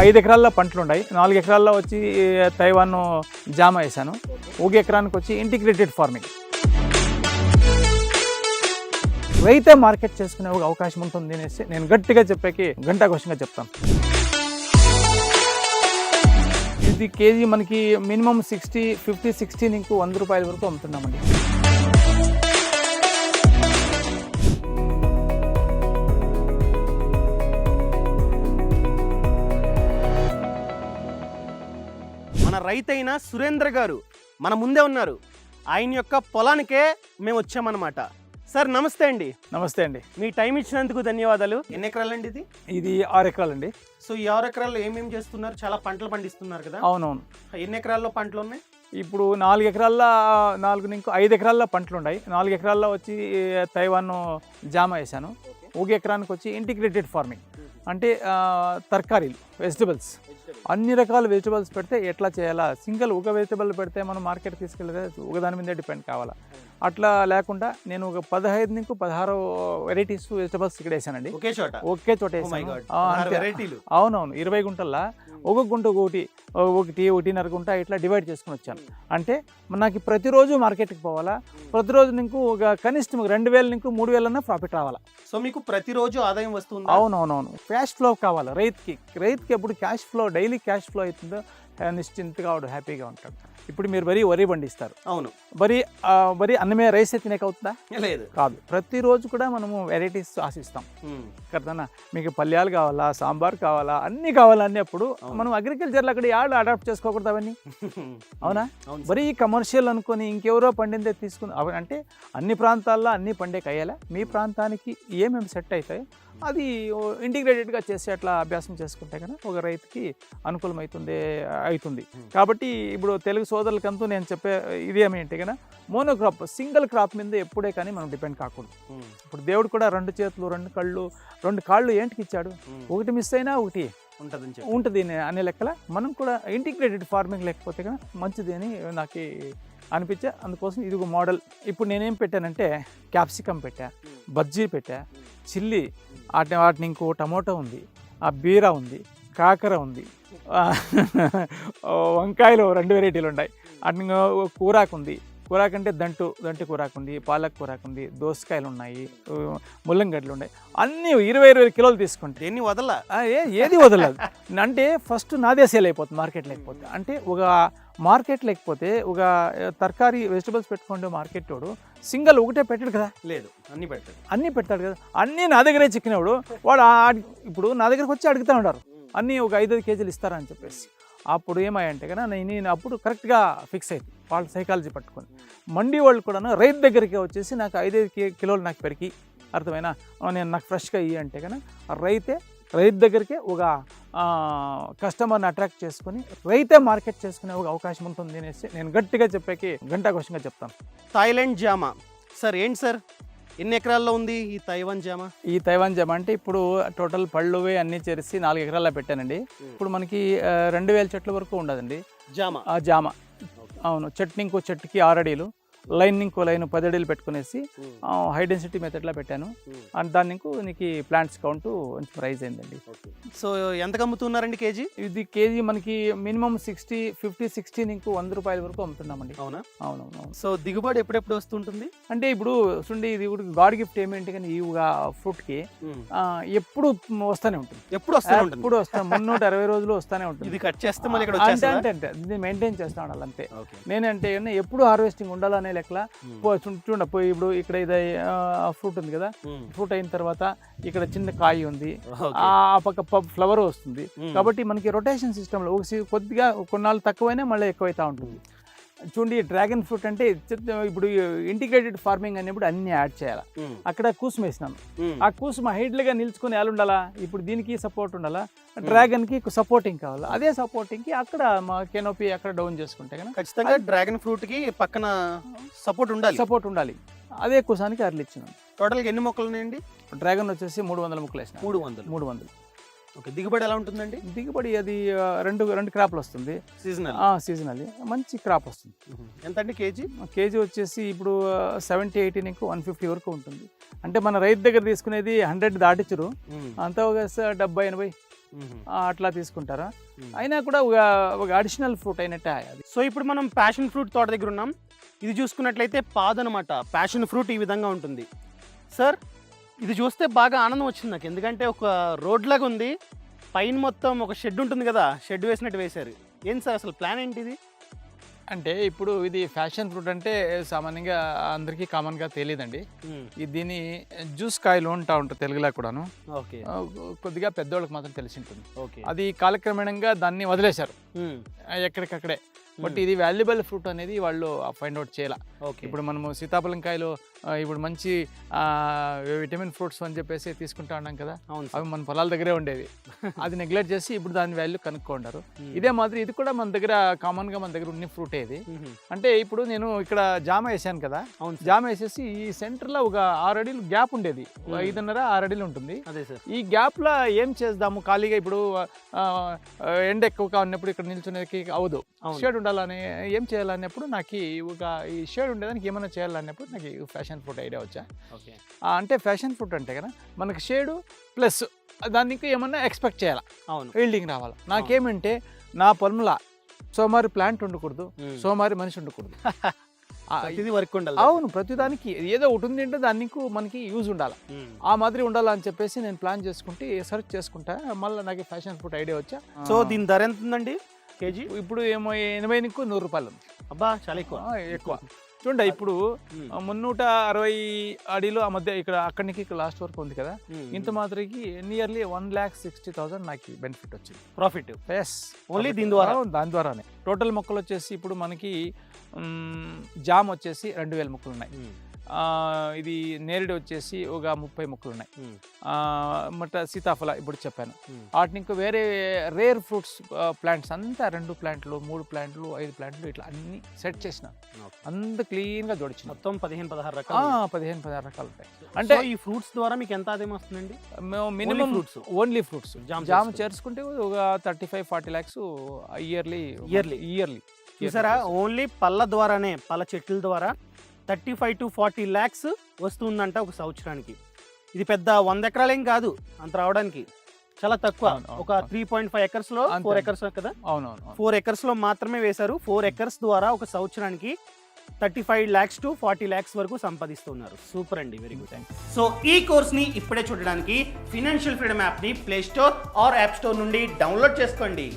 5 ఎకరాల్లో పంటలు ఉన్నాయి. 4 ఎకరాల్లో వచ్చి తైవాన్ జామ వేసాను. 1 ఎకరానికి వచ్చి ఇంటిగ్రేటెడ్ ఫార్మింగ్. రైతే మార్కెట్ చేసుకునే ఒక అవకాశం ఉంటుంది అనేసి నేను గట్టిగా చెప్పాకి ఘంటాఘోషంగా చెప్తాను. ఇది కేజీ మనకి మినిమం 50-60 నీకు 100 రూపాయల వరకు అమ్ముతున్నామండి. మన రైతైన సురేంద్ర గారు మన ముందే ఉన్నారు. ఆయన యొక్క పొలానికే మేము వచ్చామన్నమాట. సార్ నమస్తే అండి. నమస్తే అండి. మీ టైం ఇచ్చినందుకు ధన్యవాదాలు. ఎన్ని ఎకరాలండి ఇది? ఇది 6 ఎకరాలండి. సో ఈ 6 ఎకరాల్లో ఏమేమి చేస్తున్నారు? చాలా పంటలు పండిస్తున్నారు కదా? అవునవును. ఎన్ని ఎకరాల్లో పంటలు ఉన్నాయి? ఇప్పుడు 4 ఎకరాల్లో 5 ఎకరాల్లో పంటలు ఉన్నాయి. 4 ఎకరాల్లో వచ్చి తైవాన్ జామ వేసాను. 1 ఎకరానికి వచ్చి ఇంటిగ్రేటెడ్ ఫార్మింగ్ అంటే తరకారీలు, వెజిటబుల్స్, అన్ని రకాల వెజిటబుల్స్ పెడితే ఎట్లా చేయాలా, సింగిల్ ఒక వెజిటబుల్ పెడితే మనం మార్కెట్ తీసుకెళ్తే ఒక దాని మీదే డిపెండ్ కావాలా, అట్లా లేకుండా నేను ఒక 15-16 వెరైటీస్ వెజిటబుల్స్ ఇక్కడ వేసానండి. ఒకే చోట వేసాను. అవునవును. 20 గుంటల్లో ఒక గుంట ఒకటిన్నర గుంట ఇట్లా డివైడ్ చేసుకుని వచ్చాను. అంటే నాకు ప్రతిరోజు మార్కెట్కి పోవాలా, ప్రతిరోజు నీకు ఒక కనిష్టం 2,000 నీకు 3,000 అన్న ప్రాఫిట్ రావాలా. సో మీకు ప్రతిరోజు ఆదాయం వస్తుంది? అవునవునవును. క్యాష్ ఫ్లో కావాలి రైతుకి ఎప్పుడు cash flow, daily cash flow అవుతుందో నిశ్చింతగా వాడు హ్యాపీగా ఉంటాడు. ఇప్పుడు మీరు వరి పండిస్తారు. అవును. వరి అన్నమే రైస్ తినేక అవుతుందా? లేదు, కాదు. ప్రతిరోజు కూడా మనము వెరైటీస్ ఆశిస్తాం కదన్నా. మీకు పల్యాలు కావాలా, సాంబార్ కావాలా, అన్ని కావాలా అన్నప్పుడు మనం అగ్రికల్చర్లో అక్కడ యాడ్ అడాప్ట్ చేసుకోకూడదు అవన్నీ. అవునా? వరి కమర్షియల్ అనుకొని ఇంకెవరో పండిందే తీసుకుని అంటే అన్ని ప్రాంతాల్లో అన్ని పండే కయ్యాలా. మీ ప్రాంతానికి ఏమేమి సెట్ అవుతాయి అది ఇంటిగ్రేటెడ్గా చేసి అట్లా అభ్యాసం చేసుకుంటే కనుక ఒక రైతుకి అవుతుంది. కాబట్టి ఇప్పుడు తెలుగు సోదరులకంతూ నేను చెప్పే ఇదేమేంటి కనుక మోనోక్రాప్, సింగిల్ క్రాప్ మీద ఎప్పుడే కానీ మనం డిపెండ్ కాకూడదు. ఇప్పుడు దేవుడు కూడా 2 చేతులు 2 కాళ్ళు ఏంటికి ఇచ్చాడు? ఒకటి మిస్ అయినా ఒకటి ఉంటుంది అనే లెక్కల మనం కూడా ఇంటిగ్రేటెడ్ ఫార్మింగ్ లేకపోతే కనుక మంచిది అని నాకు అనిపించే. అందుకోసం ఇది ఒక మోడల్. ఇప్పుడు నేనేం పెట్టానంటే క్యాప్సికమ్ పెట్టా, బజ్జీ పెట్టా, చిల్లీ, వాటిని ఇంకో టమోటా ఉంది, బీరా ఉంది, కాకర ఉంది, వంకాయలు 2 వెరైటీలు ఉన్నాయి, వాటిని కూరాకు ఉంది, కూరాకంటే దంటు కూరాకు ఉంది, పాలక్ కూరాకు ఉంది, దోసకాయలు ఉన్నాయి, ముల్లంగడ్డలు ఉన్నాయి. అన్నీ 20 కిలోలు తీసుకుంటే ఏది వదలదు. అంటే ఫస్ట్ నాదే సేల్ అయిపోతుంది మార్కెట్ లేకపోతే. అంటే ఒక మార్కెట్ లేకపోతే ఒక తరకారీ వెజిటబుల్స్ పెట్టుకుంటే మార్కెట్ వాడు సింగిల్ ఒకటే పెట్టాడు కదా? లేదు, అన్నీ పెడతాడు కదా. అన్నీ నా దగ్గరే చిక్కినవాడు వాడు ఇప్పుడు నా దగ్గరకు వచ్చి అడుగుతూ ఉంటారు అన్నీ ఒక 5 కేజీలు ఇస్తారా అని చెప్పేసి. అప్పుడు ఏమయ్యంటే కన్నా నేను అప్పుడు కరెక్ట్గా ఫిక్స్ అయింది వాళ్ళ సైకాలజీ పట్టుకొని. మండీ వాళ్ళు కూడా రైతు దగ్గరికి వచ్చేసి నాకు 5 కిలోలు నాకు పెరిగి అర్థమైనా నాకు ఫ్రెష్గా ఇయ్యి అంటే కన్నా రైతు దగ్గరికి ఒక కస్టమర్ని అట్రాక్ట్ చేసుకొని రైతే మార్కెట్ చేసుకునే ఒక అవకాశం ఉంటుంది అనేసి నేను గట్టిగా చెప్పాకి ఘంటాఘోషంగా చెప్తాను. థాయిలాండ్ జామ సార్ ఏంటి సార్? ఎన్ని ఎకరాల్లో ఉంది ఈ తైవాన్ జామ? ఈ తైవాన్ జామ అంటే ఇప్పుడు టోటల్ పళ్ళువే అన్నీ చేసి 4 ఎకరాల్లో పెట్టానండి. ఇప్పుడు మనకి 2,000 చెట్ల వరకు ఉండదండి జామ. అవును. ఇంకో చెట్టుకి 6 అడీలు, ఇంకో లైన్ 10 అడీలు పెట్టుకునేసి హై డెన్సిటీ మెథడ్లో పెట్టాను. అండ్ దాన్ని నీకు ప్లాంట్స్ కౌంట్ కొంచెం రైజ్ అయిందండి. సో ఎంతకు అమ్ముతున్నారండి కేజీ? ఇది కేజీ మనకి మినిమం 50-60 నీకు 100 రూపాయల వరకు అమ్ముతున్నామండి. అవునా? అవునవును. సో దిగుబడి ఎప్పుడెప్పుడు వస్తుంటుంది? అంటే ఇప్పుడు ఇది గాడ్ గిఫ్ట్ ఏమేంటి కానీ ఈ ఫ్రూట్కి ఎప్పుడు వస్తూనే ఉంటుంది. ఎప్పుడు వస్తాను 360 రోజులు వస్తూనే ఉంటుంది. ఇది కట్ చేస్తే మళ్ళీ ఇక్కడ అంటే ఇది మెయింటైన్ చేస్తా ఉండాలి అంతే. నేనంటే ఎప్పుడు హార్వెస్టింగ్ ఉండాలనే లెక్కల చూడండి. ఇప్పుడు ఇక్కడ ఇది ఫ్రూట్ ఉంది కదా, ఫ్రూట్ అయిన తర్వాత ఇక్కడ చిన్న కాయ ఉంది, ఆ పక్క ఫ్లవర్ వస్తుంది. కాబట్టి మనకి రొటేషన్ సిస్టంలో కొద్దిగా కొన్నాళ్ళు తక్కువైనా మళ్ళీ ఎక్కువైతా ఉంటుంది. చూడండి, డ్రాగన్ ఫ్రూట్ అంటే ఇప్పుడు ఇంటిగ్రేటెడ్ ఫార్మింగ్ అనేప్పుడు అన్ని యాడ్ చేయాలి. అక్కడ కూసుమ వేసినాను. ఆ కూసుమ హైడ్లుగా నిల్చుకొని ఎలా ఉండాలా? ఇప్పుడు దీనికి సపోర్ట్ ఉండాలా, డ్రాగన్కి సపోర్టింగ్ కావాలా. అదే సపోర్టింగ్కి అక్కడ మా కెనోపీ అక్కడ డౌన్ చేసుకుంటే కనుక ఖచ్చితంగా డ్రాగన్ ఫ్రూట్కి పక్కన సపోర్ట్ ఉండాలి. అదే కూసానికి అరలిచ్చినాను. టోటల్గా ఎన్ని మొక్కలు ఉన్నాయండి? డ్రాగన్ వచ్చేసి 300 మొక్కలు వేసిన. 300. ఓకే. దిగుబడి ఎలా ఉంటుందండి? దిగుబడి అది రెండు క్రాప్లు వస్తుంది. సీజనల్ మంచి క్రాప్ వస్తుంది. ఎంత అండి కేజీ? కేజీ వచ్చేసి ఇప్పుడు 70-80 నీకు 150 వరకు ఉంటుంది. అంటే మన రైతు దగ్గర తీసుకునేది 100 దాటించరు, అంతా ఒక 70-80 అట్లా తీసుకుంటారు. అయినా కూడా ఒక అడిషనల్ ఫ్రూట్ అయినట్టే అది. సో ఇప్పుడు మనం ప్యాషన్ ఫ్రూట్ తోట దగ్గర ఉన్నాం. ఇది చూసుకున్నట్లయితే పాదు అనమాట. ప్యాషన్ ఫ్రూట్ ఈ విధంగా ఉంటుంది. సార్ ఇది చూస్తే బాగా ఆనందం వచ్చింది నాకు, ఎందుకంటే ఒక రోడ్ లాగా ఉంది, పైన మొత్తం ఒక షెడ్ ఉంటుంది కదా, షెడ్ వేసినట్టు వేశారు. ఏం సార్ అసలు ప్లాన్ ఏంటిది? అంటే ఇప్పుడు ఇది ఫ్యాషన్ ఫ్రూట్ అంటే సామాన్యంగా అందరికీ కామన్గా తెలియదండి. దీన్ని జ్యూస్ కాయలు ఉంటా ఉంటుంది తెలుగులో కూడాను. ఓకే, కొద్దిగా పెద్దోళ్ళకి మాత్రం తెలిసి ఉంటుంది. ఓకే, అది కాలక్రమేణంగా దాన్ని వదిలేశారు ఎక్కడికక్కడే. బట్ ఇది వాల్యుబుల్ ఫ్రూట్ అనేది వాళ్ళు ఫైండ్ అవుట్ చేయాల. ఇప్పుడు మనము సీతాఫలం కాయలు ఇప్పుడు మంచి విటమిన్ ఫ్రూట్స్ అని చెప్పేసి తీసుకుంటా ఉన్నాం కదా, అవి మన పొలాల దగ్గరే ఉండేవి. అది నెగ్లెక్ట్ చేసి ఇప్పుడు దాని వాల్యూ కనుక్కుంటారు. ఇదే మాదిరి ఇది కూడా మన దగ్గర కామన్గా మన దగ్గర ఉన్న ఫ్రూట్ ఇది. అంటే ఇప్పుడు నేను ఇక్కడ జామ వేసాను కదా, జామ వేసేసి ఈ సెంటర్లో ఒక 6 అడుగులు గ్యాప్ ఉండేది, 5.5-6 అడుగులు ఉంటుంది. ఈ గ్యాప్లో ఏం చేద్దాము, ఖాళీగా ఇప్పుడు ఎండ ఎక్కువగా ఉన్నప్పుడు ఇక్కడ నిల్చునేకి అవదు, షేడ్ ఉండాలని ఏం చేయాలన్నప్పుడు నాకు ఈ షేడ్ ఉండేదానికి ఏమైనా చేయాలన్నప్పుడు నాకు ఫ్యాషన్ ఫ్రూట్ ఐడియా వచ్చా. అంటే ఫ్యాషన్ ఫ్రూట్ అంటే కదా మనకి షేడు ప్లస్ దానికి ఏమన్నా ఎక్స్పెక్ట్ చేయాలి, ఈల్డింగ్ రావాలి. నాకేమంటే నా పొలంలో సోమారి ప్లాంట్ ఉండకూడదు, సోమారి మనిషి ఉండకూడదు. ఇది వర్క్ ఉండాలి. అవును, ప్రతిదానికి ఏదో ఒకటి ఉంది అంటే దానికి మనకి యూజ్ ఉండాలి, ఆ మాదిరి ఉండాలని చెప్పేసి నేను ప్లాన్ చేసుకుంటే సెర్చ్ చేసుకుంటా. మళ్ళీ నాకు ఫ్యాషన్ ఫ్రూట్ ఐడియా వచ్చా. సో దీని ధర ఎంత ఉందండి కేజీ? ఇప్పుడు ఏమో 80-100 రూపాయలు ఉంది. అబ్బా, చాలా ఎక్కువ. చూడండి ఇప్పుడు 360 అడిలో ఆ మధ్య ఇక్కడ అక్కడి నుంచి ఇక్కడ లాస్ట్ వరకు ఉంది కదా, ఇంత మాత్రకి నియర్లీ 1,60,000 నాకు బెనిఫిట్ వచ్చింది, ప్రాఫిట్. ఎస్, ఓన్లీ దాని ద్వారానే. టోటల్ మొక్కలు వచ్చేసి ఇప్పుడు మనకి జామ్ వచ్చేసి 2,000 మొక్కలు ఉన్నాయి. ఇది నేరేడు వచ్చేసి ఒక 30 మొక్కలు ఉన్నాయి. మట సీతాఫల ఇప్పుడు చెప్పాను. వాటిని ఇంకా వేరే రేర్ ఫ్రూట్స్ ప్లాంట్స్ అంతా 2 ప్లాంట్లు 3 ప్లాంట్లు 5 ప్లాంట్లు ఇట్లా అన్ని సెట్ చేసిన, అంత క్లీన్గా జోడించిన. మొత్తం 15-16 రకాలు 15-16 రకాలు ఉంటాయి. అంటే ఈ ఫ్రూట్స్ ద్వారా మీకు ఎంత ఆదాయం వస్తుందండి? మినిమం ఫ్రూట్స్, ఓన్లీ ఫ్రూట్స్ జామ చేర్చుకుంటే ఒక 35-40 lakhs ఇయర్లీ. చూసారా, ఓన్లీ పళ్ళ ద్వారానే, పళ్ళ చెట్ల ద్వారా 35 to 40 lakhs వస్తుందంట ఒక సంవత్సరానికి. ఇది పెద్ద 100 ఎకరాలు ఏం కాదు అంత రావడానికి, చాలా తక్కువ. ఒక 3.5 acres లో 4 acres కదా, 4 acres లో మాత్రమే వేశారు. 4 acres ద్వారా ఒక సంవత్సరానికి 35 lakhs to 40 lakhs వరకు సంపాదిస్తున్నారు. సూపర్ అండి, వెరీ గుడ్. సో ఈ కోర్స్ని ఇప్పుడే చూడడానికి ఫైనాన్షియల్ ఫ్రీడమ్ యాప్ని play store or app store నుండి డౌన్లోడ్ చేసుకోండి.